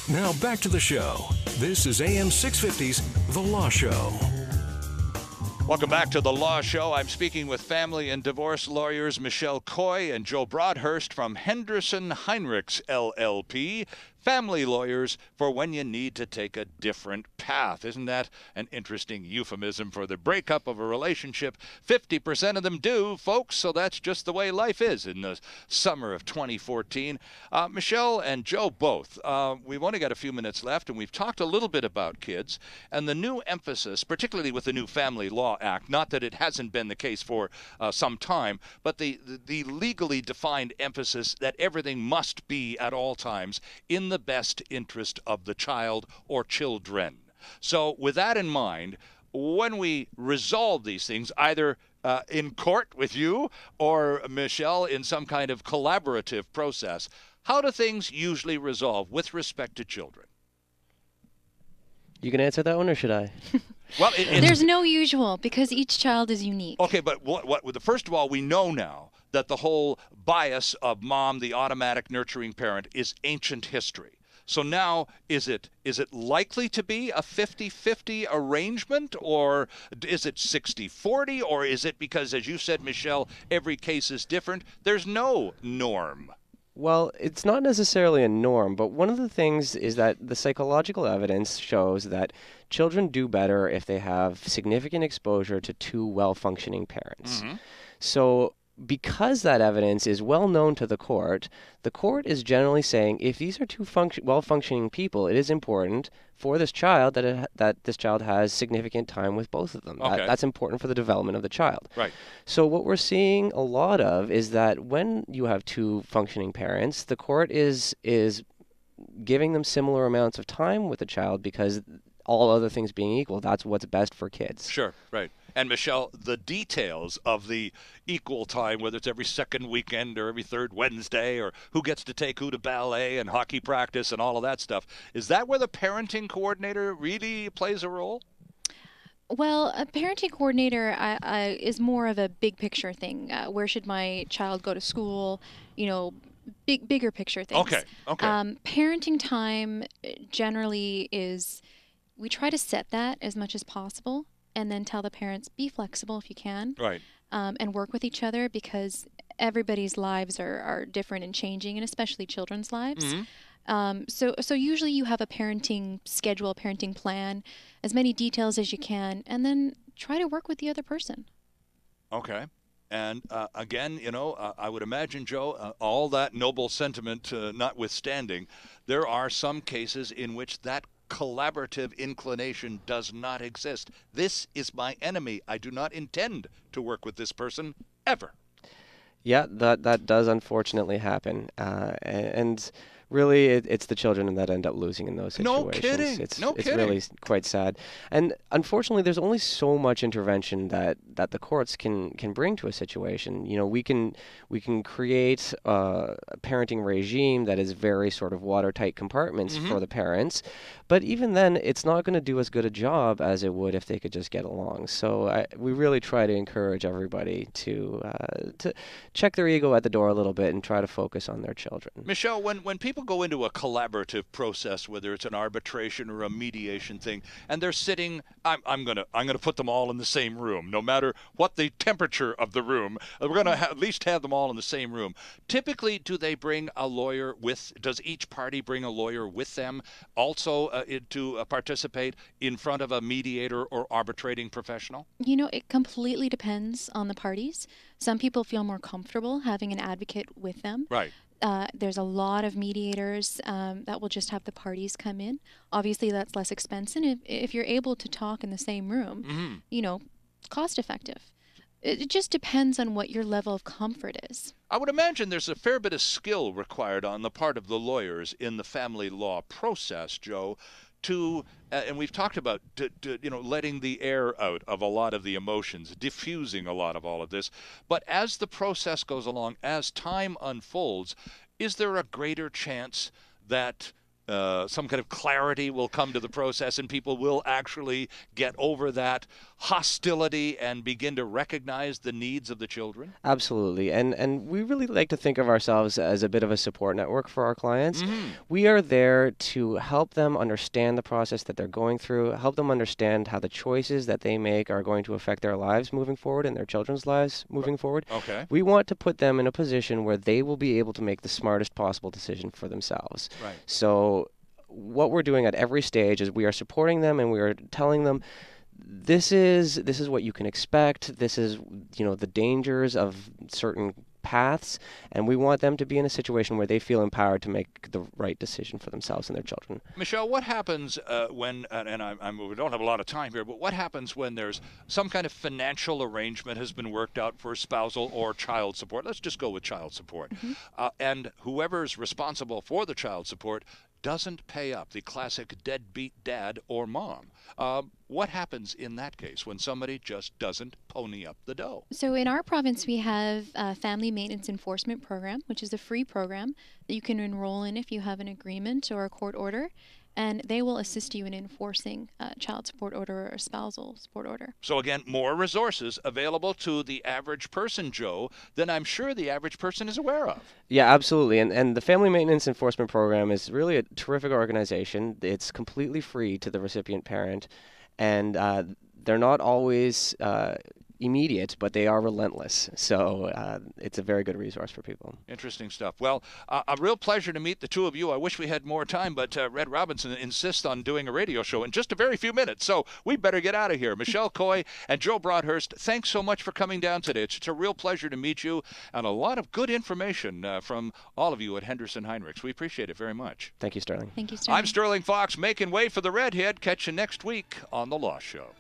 Now back to the show. This is AM 650's The Law Show. Welcome back to The Law Show. I'm speaking with family and divorce lawyers Michelle Coy and Joe Broadhurst from Henderson Heinrichs LLP. Family lawyers for when you need to take a different path. Isn't that an interesting euphemism for the breakup of a relationship? 50% of them do, folks, so that's just the way life is in the summer of 2014. Michelle and Joe both, we've only got a few minutes left, and we've talked a little bit about kids and the new emphasis, particularly with the new Family Law Act, not that it hasn't been the case for some time, but the legally defined emphasis that everything must be at all times in the best interest of the child or children. So with that in mind, when we resolve these things, either in court with you or, Michelle, in some kind of collaborative process, how do things usually resolve with respect to children? You can answer that one, or should I? Well, there's no usual, because each child is unique. Okay, but first of all, we know now that the whole bias of mom, the automatic nurturing parent, is ancient history. So now, is it likely to be a 50-50 arrangement, or is it 60-40, or is it because, as you said, Michelle, every case is different? There's no norm. Well, it's not necessarily a norm, but one of the things is that the psychological evidence shows that children do better if they have significant exposure to two well-functioning parents. Mm-hmm. So because that evidence is well known to the court is generally saying if these are two well-functioning people, it is important for this child that this child has significant time with both of them. Okay. That's important for the development of the child. Right. So what we're seeing a lot of is that when you have two functioning parents, the court is giving them similar amounts of time with the child because all other things being equal, that's what's best for kids. Sure, right. And Michelle, the details of the equal time, whether it's every second weekend or every third Wednesday, or who gets to take who to ballet and hockey practice and all of that stuff, is that where the parenting coordinator really plays a role? Well, a parenting coordinator is more of a big picture thing. Where should my child go to school? You know, bigger picture things. Okay. Parenting time generally is, we try to set that as much as possible, and then tell the parents, be flexible if you can. Right. And work with each other, because everybody's lives are different and changing, and especially children's lives. Mm-hmm. So usually you have a parenting schedule, a parenting plan, as many details as you can, and then try to work with the other person. Okay. And again, I would imagine, Joe, all that noble sentiment notwithstanding, there are some cases in which that collaborative inclination does not exist. This is my enemy. I do not intend to work with this person ever. Yeah, that does unfortunately happen. And really, it's the children that end up losing in those situations. No kidding. It's kidding. really quite sad. And unfortunately, there's only so much intervention that the courts can bring to a situation. We can create a parenting regime that is very sort of watertight compartments for the parents. But even then, it's not going to do as good a job as it would if they could just get along. So we really try to encourage everybody to check their ego at the door a little bit and try to focus on their children. Michelle, when people go into a collaborative process, whether it's an arbitration or a mediation thing, and they're sitting, I'm gonna put them all in the same room, no matter what the temperature of the room. We're gonna at least have them all in the same room. Typically, do they bring a lawyer with? Does each party bring a lawyer with them also to participate in front of a mediator or arbitrating professional? It completely depends on the parties. Some people feel more comfortable having an advocate with them. Right. There's a lot of mediators that will just have the parties come in. Obviously, that's less expensive if you're able to talk in the same room. Mm-hmm. Cost effective. It just depends on what your level of comfort is. I would imagine there's a fair bit of skill required on the part of the lawyers in the family law process, Joe, and we've talked about letting the air out of a lot of the emotions, diffusing a lot of all of this. But as the process goes along, as time unfolds, is there a greater chance that some kind of clarity will come to the process, and people will actually get over that hostility and begin to recognize the needs of the children? Absolutely. And we really like to think of ourselves as a bit of a support network for our clients. We are there to help them understand the process that they're going through, help them understand how the choices that they make are going to affect their lives moving forward and their children's lives moving forward. Okay. We want to put them in a position where they will be able to make the smartest possible decision for themselves. Right. So what we're doing at every stage is we are supporting them, and we are telling them this is what you can expect. This is, the dangers of certain paths, and we want them to be in a situation where they feel empowered to make the right decision for themselves and their children. Michelle, what happens when, and we don't have a lot of time here, but what happens when there's some kind of financial arrangement has been worked out for spousal or child support? Let's just go with child support. And whoever's responsible for the child support doesn't pay up, the classic deadbeat dad or mom. What happens in that case when somebody just doesn't pony up the dough? So in our province, we have a Family Maintenance Enforcement Program, which is a free program that you can enroll in if you have an agreement or a court order, and they will assist you in enforcing a child support order or a spousal support order. So again, more resources available to the average person, Joe, than I'm sure the average person is aware of. Yeah, absolutely. And the Family Maintenance Enforcement Program is really a terrific organization. It's completely free to the recipient parent, and they're not always immediate, but they are relentless. So it's a very good resource for people. Interesting stuff. Well, a real pleasure to meet the two of you. I wish we had more time, but Red Robinson insists on doing a radio show in just a very few minutes, so we better get out of here. Michelle Coy and Joe Broadhurst, thanks so much for coming down today. It's a real pleasure to meet you, and a lot of good information from all of you at Henderson Heinrichs. We appreciate it very much. Thank you, Sterling. Thank you, Sterling. I'm Sterling Fox, making way for the Redhead. Catch you next week on The Law Show.